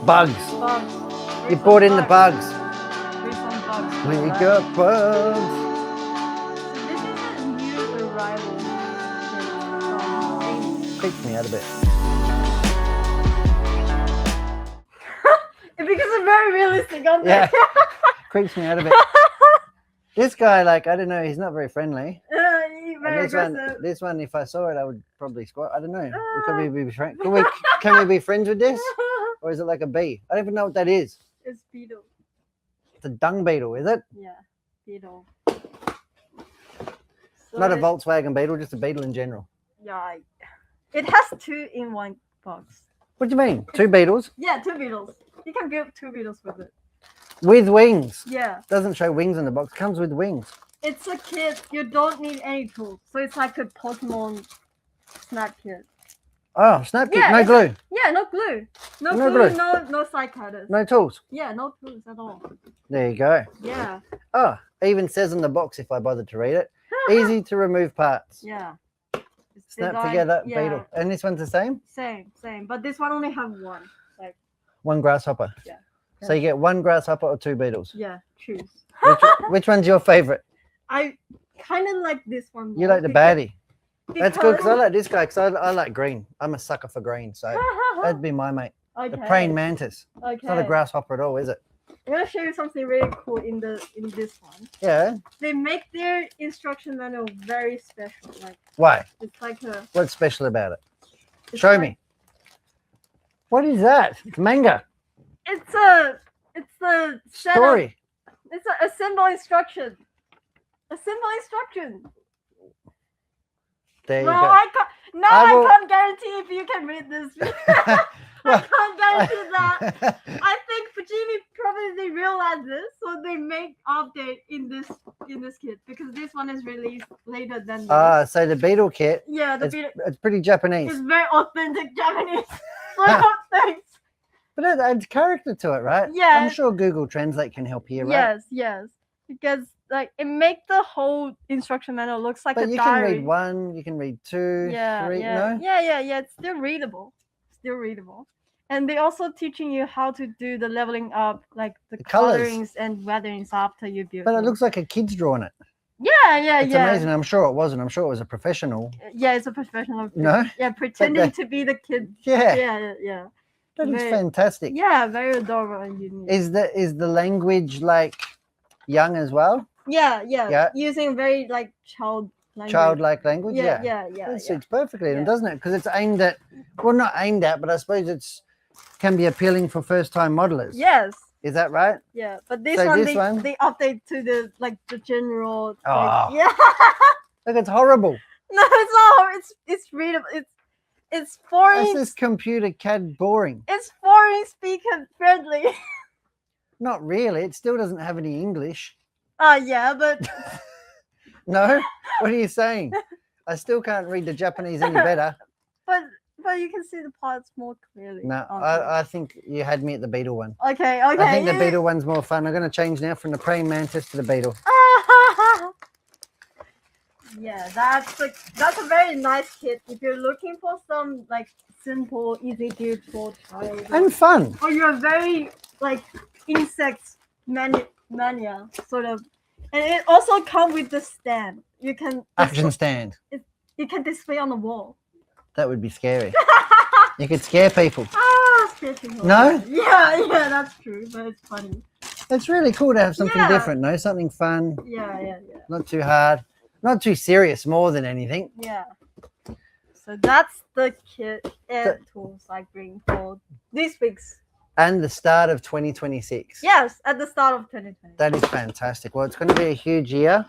Bugs. Bugs. You brought in the bugs. There's some bugs. We right? got bugs. So this is a new arrival from England. Creeps me out a bit. Because it's very realistic, aren't Yeah. they? Creeps me out a bit. This guy, like, I don't know, he's not very friendly. He's And very this one, aggressive. this one, if I saw it, I would probably squat. I don't know. Could we be friends? Can we be friends with this? Or is it like a bee? I don't even know what that is. It's beetle. It's a dung beetle, is it? Yeah, beetle. So Not a Volkswagen beetle, just a beetle in general. Yeah, it has 2 in 1 box. What do you mean? 2 beetles? Yeah, 2 beetles. You can build 2 beetles with it. With wings. Yeah. Doesn't show wings in the box. Comes with wings. It's a kit. You don't need any tools. So it's like a Pokemon snap kit. Oh, snap kit. Yeah, No it's glue. Yeah, no glue. No, No glue, glue. no side cutters. No tools. Yeah, no tools at all. There you go. Yeah. Oh, even says in the box if I bother to read it. Easy to remove parts. Yeah. It's Snap designed- together yeah, beetle. And this one's the same? Same. But this one only have 1. Like, One grasshopper. Yeah. So you get 1 grasshopper or 2 beetles. yeah, choose. Which one's your favorite? I kind of like this one. You more like the because- baddie. That's good because I like this guy because I like green. I'm a sucker for green. So that'd be my mate. Okay. The praying mantis. Okay. It's not a grasshopper at all, is it? I'm gonna show you something really cool in this one. Yeah. They make their instruction manual very special. Like Why? it's like a. What's special about it? it's Show like- me. What is that? It's manga. It's a setup. Story. It's a symbol instruction. A symbol instruction. There you No, go. I can't. No, I will- I can't guarantee if you can read this. I can't guarantee that. I think Fujimi probably realized this, so they make update in this kit because this one is released later than this. Ah, so the beetle kit, Yeah, the it's, beetle it's pretty Japanese. is very authentic Japanese. So thanks. But it adds character to it, right? Yeah. I'm sure Google Translate can help here, right? Yes. Because like it makes the whole instruction manual looks like But a you diary. can read 1, you can read 2, Yeah, 3, yeah, no? yeah. It's still readable. And they also teaching you how to do the leveling up, like the colours. colorings and weatherings after you build. But it them. looks like a kid's drawing it. Yeah. It's amazing. I'm sure it wasn't. I'm sure it was a professional. Yeah, it's a professional. No? Yeah, pretending they- to be the kid. Yeah. Yeah. That is Very- fantastic. Yeah, very adorable and unique. Is the language like young as well? Yeah. Yeah. Using very like language. Childlike language? Yeah. That suits perfectly, Yeah. then, doesn't it? Because it's aimed at, well, not aimed at, but I suppose it's can be appealing for first-time modelers. Yes. Is that right? Yeah, but this So one, this they, one- they update to the general. Oh. Like, yeah. Look, it's horrible. No, it's not. It's readable. It's foreign. This is computer CAD boring. It's foreign speaker friendly. Not really. It still doesn't have any English. Yeah, but No? What are you saying? I still can't read the Japanese any better. but you can see the parts more clearly. No, on I think you had me at the beetle one. it. Okay. I think the beetle one's more fun. I'm going to change now from the praying mantis to the beetle. Yeah, that's a very nice kit. If you're looking for some like simple, easy to draw child, And fun. or you're very like insects mania sort of, and it also comes with the stand. You can Action stand. you can display on the wall. That would be scary. You could scare people. Sketching. No? Yeah, that's true, but it's funny. It's really cool to have something Yeah. different, no? Something fun, Yeah. not too hard, not too serious more than anything. Yeah. So that's the kit and tools I bring for this week's. And the start of 2026. Yes, at the start of 2020. That is fantastic. Well, it's going to be a huge year.